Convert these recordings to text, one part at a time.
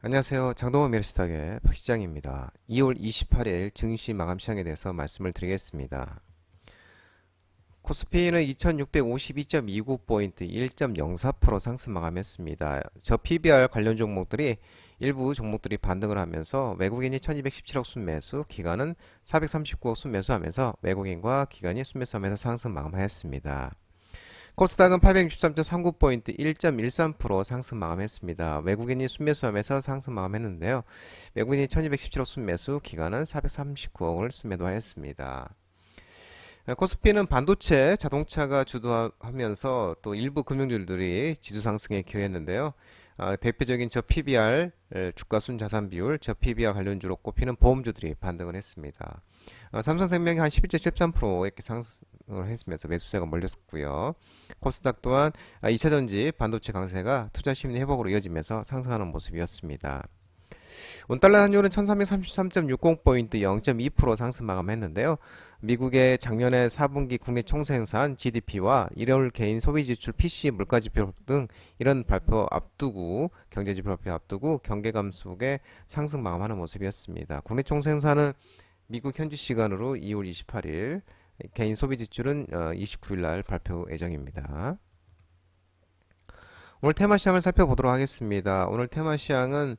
안녕하세요. 장동원 메르스탁의 박 시장입니다. 2월 28일 증시 마감 시장에 대해서 말씀을 드리겠습니다. 코스피는 2652.29포인트 1.04% 상승 마감했습니다. 저 PBR 관련 종목들이 일부 종목들이 반등을 하면서 외국인이 1217억 순매수, 기관은 439억 순매수하면서 외국인과 기관이 순매수하면서 상승 마감하였습니다. 코스닥은 863.39포인트 1.13% 상승 마감했습니다. 외국인이 순매수하면서 상승 마감했는데요. 외국인이 1217억 순매수, 기관은 439억을 순매도하였습니다. 코스피는 반도체, 자동차가 주도하면서 또 일부 금융주들이 지수 상승에 기여했는데요. 대표적인 저 PBR, 주가 순자산 비율, 저 PBR 관련주로 꼽히는 보험주들이 반등을 했습니다. 삼성생명이 한 11.13% 이렇게 상승을 했으면서 매수세가 몰렸고요. 코스닥 또한 2차전지 반도체 강세가 투자 심리 회복으로 이어지면서 상승하는 모습이었습니다. 원달러 환율은 1333.60포인트 0.2% 상승 마감했는데요. 미국의 작년에 4분기 국내 총생산 GDP와 1월 개인 소비지출 PCE 물가지표 등 이런 발표 앞두고 경제지표 발표 앞두고 경계감 속에 상승 마감하는 모습이었습니다. 국내 총생산은 미국 현지 시간으로 2월 28일, 개인 소비지출은 29일 날 발표 예정입니다. 오늘 테마 시장을 살펴보도록 하겠습니다. 오늘 테마 시장은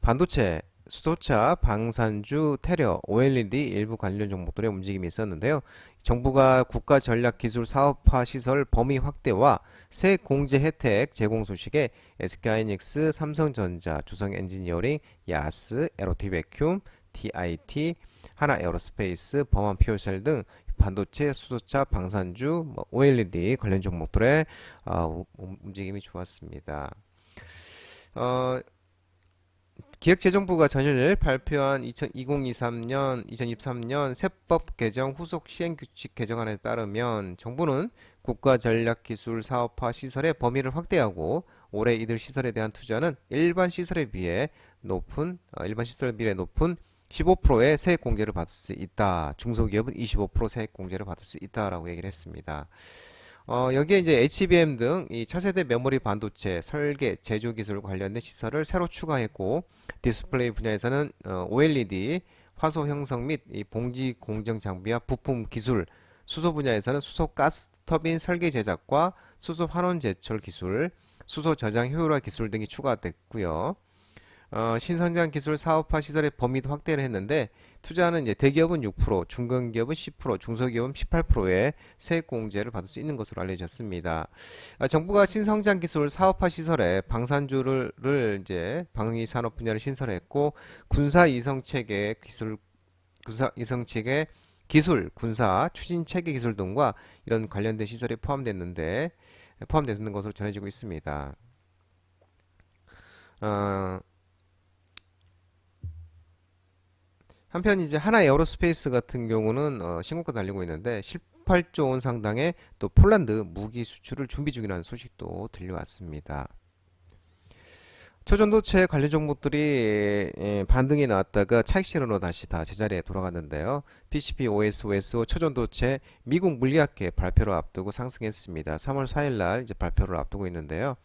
반도체, 수소차, 방산주, 테러, OLED 일부 관련 종목들의 움직임이 있었는데요. 정부가 국가 전략 기술 사업화 시설 범위 확대와 새 공제 혜택 제공 소식에 SK하이닉스, 삼성전자, 두성엔지니어링, 야스, 에로티 베큐um, TIT, 하나에어로스페이스, 범한 퓨어셀 등 반도체, 수소차, 방산주, OLED 관련 종목들의 움직임이 좋았습니다. 어, 기획재정부가 전일 발표한 2023년 세법 개정 후속 시행규칙 개정안에 따르면 정부는 국가전략기술 사업화 시설의 범위를 확대하고 올해 이들 시설에 대한 투자는 일반 시설에 비해 높은 15%의 세액 공제를 받을 수 있다. 중소기업은 25% 세액 공제를 받을 수 있다라고 얘기를 했습니다. 여기에 이제 HBM 등 이 차세대 메모리 반도체 설계, 제조 기술 관련된 시설을 새로 추가했고, 디스플레이 분야에서는 OLED, 화소 형성 및 이 봉지 공정 장비와 부품 기술, 수소 분야에서는 수소 가스 터빈 설계 제작과 수소 환원 제철 기술, 수소 저장 효율화 기술 등이 추가됐고요. 신성장 기술 사업화 시설의 범위도 확대를 했는데 투자는 이제 대기업은 6%, 중견기업은 10%, 중소기업은 18%의 세액 공제를 받을 수 있는 것으로 알려졌습니다. 정부가 신성장 기술 사업화 시설에 방산주를 이제 방위 산업 분야를 신설했고 군사 이성 체계 기술 군사 이성 체계 기술, 군사, 추진 체계 기술 등과 이런 관련된 시설이 포함되는 것으로 전해지고 있습니다. 어, 한편 이제 하나 에어로스페이스 같은 경우는 신고가 달리고 있는데 18조 원 상당의 또 폴란드 무기 수출을 준비 중이라는 소식도 들려왔습니다. 초전도체 관련 종목들이 반등이 나왔다가 차익 실현으로 다시 다 제자리에 돌아갔는데요. PCB, OS, OSO, 초전도체 미국 물리학회 발표를 앞두고 상승했습니다. 3월 4일 날 이제 발표를 앞두고 있는데요.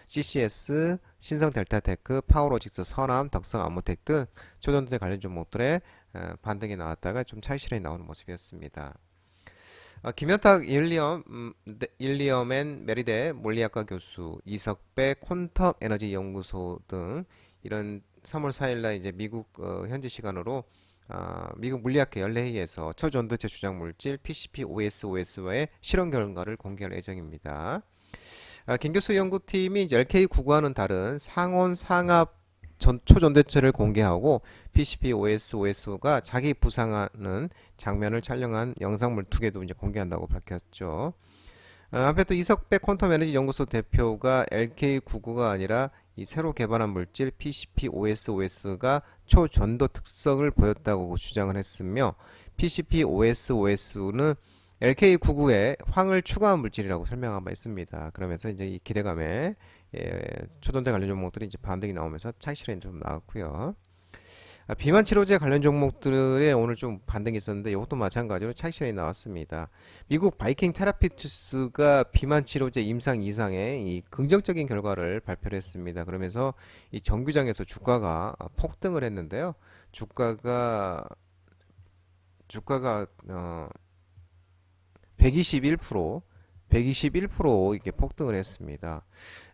CCS, 신성델타테크, 파워로직스, 선암, 덕성, 아모텍 등 초전도체 관련 종목들의 반등이 나왔다가 좀 차익 실현이 나오는 모습이었습니다. 김현탁 일리엄 앤 메리대 물리학과 교수, 이석배 퀀텀 에너지 연구소 등 이런 3월 4일날 이제 미국 현지 시간으로 미국 물리학회 연례회의에서 초전도체 주장 물질 PCP, OS, OS와의 실험 결과를 공개할 예정입니다. 김 교수 연구팀이 이제 LK99와는 다른 상온 상압 초전도체를 공개하고 PCP, OS, OS가 자기 부상하는 장면을 촬영한 영상물 2개도 이제 공개한다고 밝혔죠. 한편 또 이석배 퀀텀 에너지 연구소 대표가 LK99가 아니라 이 새로 개발한 물질 PCP, OS, OS가 초전도 특성을 보였다고 주장을 했으며 PCP, OS, OS는 LK99에 황을 추가한 물질이라고 설명한 바 있습니다. 그러면서 이제 이 기대감에 초전도체 관련 종목들이 이제 반등이 나오면서 차익 실현이 좀 나왔고요. 비만 치료제 관련 종목들에 오늘 좀 반등이 있었는데 이것도 마찬가지로 차익 실현이 나왔습니다. 미국 바이킹 테라피투스가 비만 치료제 임상 이상의 이 긍정적인 결과를 발표를 했습니다. 그러면서 이 정규장에서 주가가 폭등을 했는데요. 주가가 121% 121% 이렇게 폭등을 했습니다.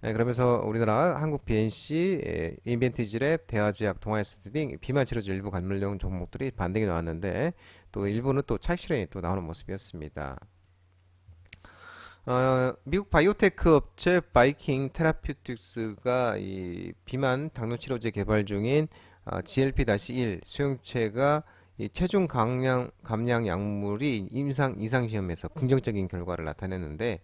그러면서 우리나라 한국 BNC, 인벤티지랩, 대화제약, 동아에스테 등 비만 치료제 일부 관련 종목들이 반등이 나왔는데 또 일부는 또 차익 실현이 또 나오는 모습이었습니다. 미국 바이오테크 업체 바이킹 테라피틱스가 이 비만 당뇨 치료제 개발 중인 GLP-1 수용체가 이 체중 감량 약물이 임상 이상 시험에서 긍정적인 결과를 나타냈는데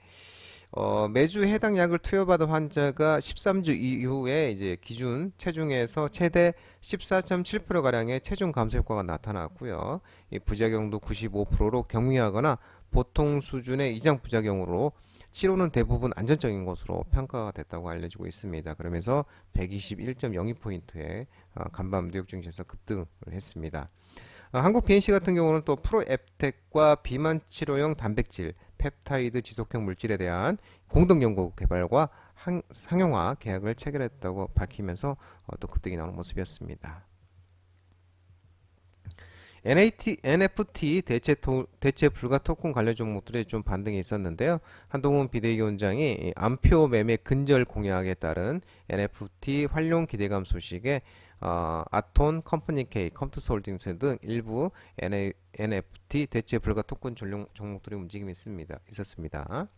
매주 해당 약을 투여받은 환자가 13주 이후에 이제 기준 체중에서 최대 14.7%가량의 체중 감소 효과가 나타났고요. 이 부작용도 95%로 경미하거나 보통 수준의 이상 부작용으로 치료는 대부분 안전적인 것으로 평가가 됐다고 알려지고 있습니다. 그러면서 121.02포인트의 간밤 뉴욕 증시에서 급등을 했습니다. 한국 BNC 같은 경우는 또 프로앱텍과 비만 치료용 단백질, 펩타이드 지속형 물질에 대한 공동 연구 개발과 상용화 계약을 체결했다고 밝히면서 또 급등이 나오는 모습이었습니다. NFT 대체 불가 토큰 관련 종목들이 좀 반등이 있었는데요. 한동훈 비대위원장이 암표 매매 근절 공약에 따른 NFT 활용 기대감 소식에 아톤, 컴퍼니K, 컴투스홀딩스 등 일부 NFT 대체 불가 토큰 전용 종목들의 움직임이 있었습니다.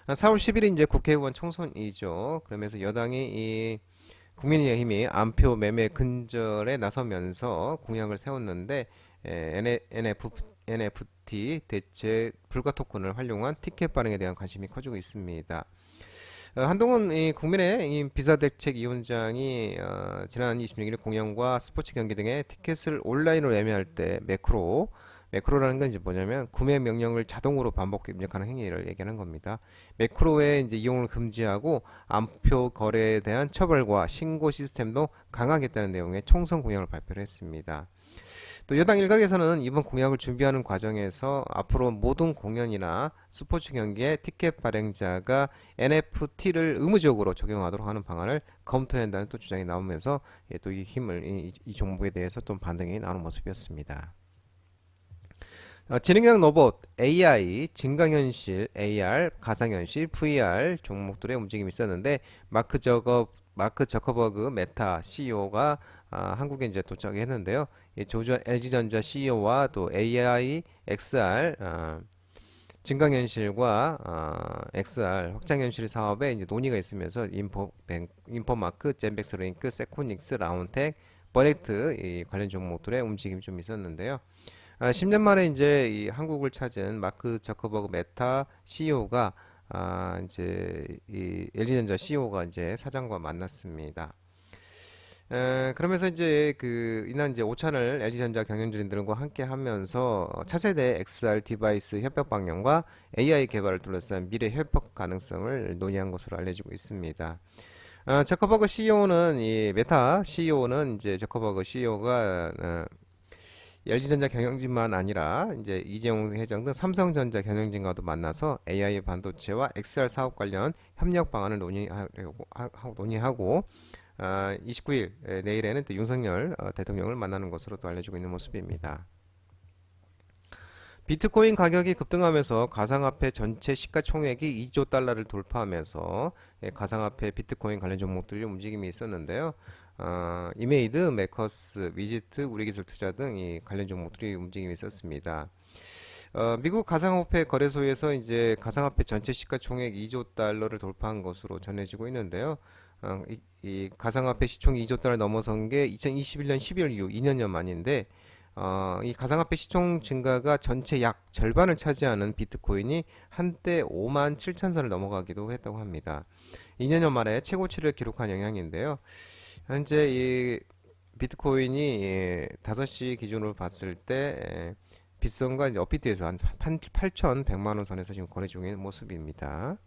4월 10일이 이제 국회의원 총선이죠. 그러면서 여당이 이 국민의힘이 암표 매매 근절에 나서면서 공약을 세웠는데 NFT 대체 불가 토큰을 활용한 티켓 발행에 대한 관심이 커지고 있습니다. 한동훈 국민의힘 비상대책위원장이 지난 26일 공연과 스포츠 경기 등의 티켓을 온라인으로 예매할 때 매크로라는 건 이제 뭐냐면 구매 명령을 자동으로 반복 입력하는 행위를 얘기하는 겁니다. 매크로의 이제 이용을 금지하고 암표 거래에 대한 처벌과 신고 시스템도 강화하겠다는 내용의 총선 공약을 발표를 했습니다. 또 여당 일각에서는 이번 공약을 준비하는 과정에서 앞으로 모든 공연이나 스포츠 경기에 티켓 발행자가 NFT를 의무적으로 적용하도록 하는 방안을 검토해야 한다는 또 주장이 나오면서 또 이 이 종목에 대해서 좀 반등이 나오는 모습이었습니다. 지능형 로봇, AI, 증강현실, AR, 가상현실, VR 종목들의 움직임이 있었는데 마크 저커버그 메타 CEO가 한국에 이제 도착했는데요. LG전자 CEO와 또 AI, XR, 증강현실과 XR 확장현실 사업에 이제 논의가 있으면서 인포마크, 젠백스링크, 세코닉스, 라운텍, 버넥트 이 관련 종목들의 움직임이 좀 있었는데요. 10년 만에 이제 이 한국을 찾은 마크 저커버그 메타 CEO가 이제 이 LG전자 CEO가 이제 사장과 만났습니다. 그러면서 이제 이날 이제 오찬을 LG전자 경영진들과 함께 하면서 차세대 XR 디바이스 협력 방향과 AI 개발을 둘러싼 미래 협력 가능성을 논의한 것으로 알려지고 있습니다. 저커버그 CEO는 이 메타 CEO는 이제 저커버그 CEO가 LG전자 경영진만 아니라 이제 이재용 회장 등 삼성전자 경영진과도 만나서 AI 반도체와 XR 사업 관련 협력 방안을 논의하고 29일 내일에는 또 윤석열 대통령을 만나는 것으로 또 알려지고 있는 모습입니다. 비트코인 가격이 급등하면서 가상화폐 전체 시가총액이 2조 달러를 돌파하면서 가상화폐 비트코인 관련 종목들이 움직임이 있었는데요. 이메이드, 메커스, 위지트, 우리기술투자 등 이 관련 종목들이 움직임이 있었습니다. 미국 가상화폐 거래소에서 이제 가상화폐 전체 시가총액 2조 달러를 돌파한 것으로 전해지고 있는데요. 이 가상화폐 시총이 2조 달러 넘어선 게 2021년 12월 이후 2년여 만인데 이 가상화폐 시총 증가가 전체 약 절반을 차지하는 비트코인이 한때 5만 7천 선을 넘어가기도 했다고 합니다. 2년여 만에 최고치를 기록한 영향인데요. 현재 이 비트코인이 5시 기준으로 봤을 때 빗선과 업비트에서 한 8,100만 원 선에서 지금 거래 중인 모습입니다.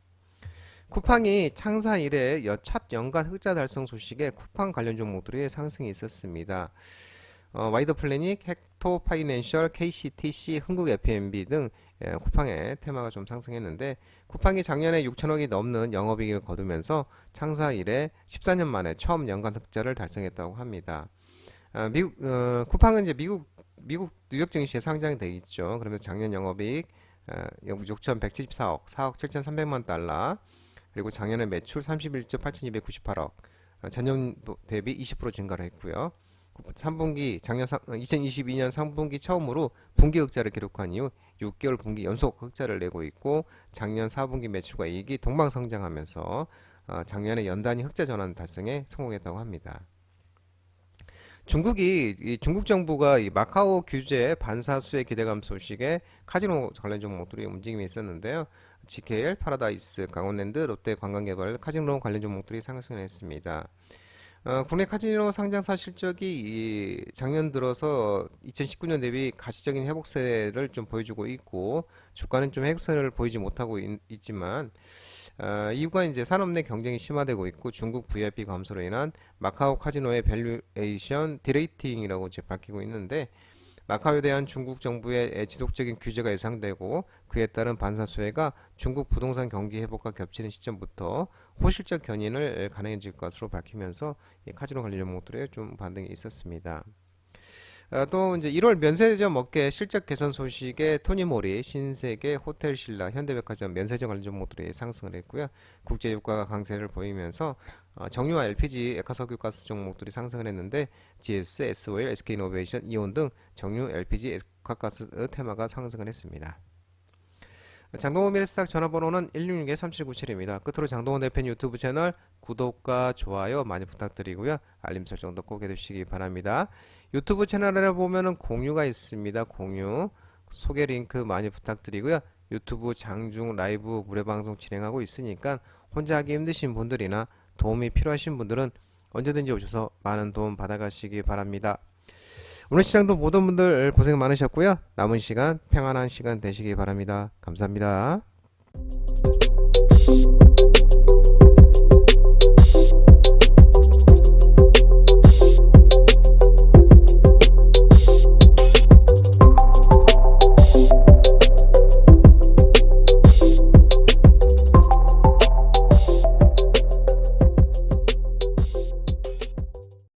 쿠팡이 창사 이래 첫 연간 흑자 달성 소식에 쿠팡 관련 종목들의 상승이 있었습니다. 와이더 플래닛, 헥토 파이낸셜, KCTC, 흥국 F&B 등 쿠팡의 테마가 좀 상승했는데 쿠팡이 작년에 6천억이 넘는 영업이익을 거두면서 창사 이래 14년 만에 처음 연간 흑자를 달성했다고 합니다. 쿠팡은 이제 미국 뉴욕 증시에 상장돼 있죠. 그러면서 작년 영업이익 6,174억, 4억 7,300만 달러, 그리고 작년에 매출 31조 8,298억, 전년 대비 20% 증가를 했고요. 3분기 2022년 3분기 처음으로 분기 흑자를 기록한 이후 6개월 분기 연속 흑자를 내고 있고 작년 4분기 매출과 이익이 동방성장하면서 작년에 연단위 흑자 전환 달성에 성공했다고 합니다. 중국 정부가 이 마카오 규제 반사수의 기대감 소식에 카지노 관련 종목들이 움직임이 있었는데요. GKL, 파라다이스, 강원랜드, 롯데 관광개발, 카지노 관련 종목들이 상승했습니다. 국내 카지노 상장사 실적이 작년 들어서 2019년 대비 가시적인 회복세를 좀 보여주고 있고 주가는 좀 회복세를 보이지 못하고 있지만 이유가 이제 산업 내 경쟁이 심화되고 있고 중국 VIP 감소로 인한 마카오 카지노의 밸류에이션 디레이팅이라고 이제 밝히고 있는데 마카오에 대한 중국 정부의 지속적인 규제가 예상되고 그에 따른 반사 수혜가 중국 부동산 경기 회복과 겹치는 시점부터 호실적 견인을 가능해질 것으로 밝히면서 카지노 관련 종목들에 좀 반등이 있었습니다. 또 이제 1월 면세점 업계 실적 개선 소식에 토니모리, 신세계, 호텔신라, 현대백화점 면세점 관련 종목들이 상승을 했고요. 국제유가가 강세를 보이면서 정유와 LPG, 액화석유가스 종목들이 상승을 했는데 GS, SOL, SK이노베이션, 이온 등 정유, LPG, 액화가스 테마가 상승을 했습니다. 장동호 미래스탁 전화번호는 166-3797입니다. 끝으로 장동호 대표님 유튜브 채널 구독과 좋아요 많이 부탁드리고요. 알림 설정도 꼭 해두시기 바랍니다. 유튜브 채널에 보면은 공유가 있습니다. 공유 소개 링크 많이 부탁드리고요. 유튜브 장중 라이브 무료 방송 진행하고 있으니까 혼자 하기 힘드신 분들이나 도움이 필요하신 분들은 언제든지 오셔서 많은 도움 받아가시기 바랍니다. 오늘 시장도 모든 분들 고생 많으셨고요. 남은 시간 평안한 시간 되시기 바랍니다. 감사합니다.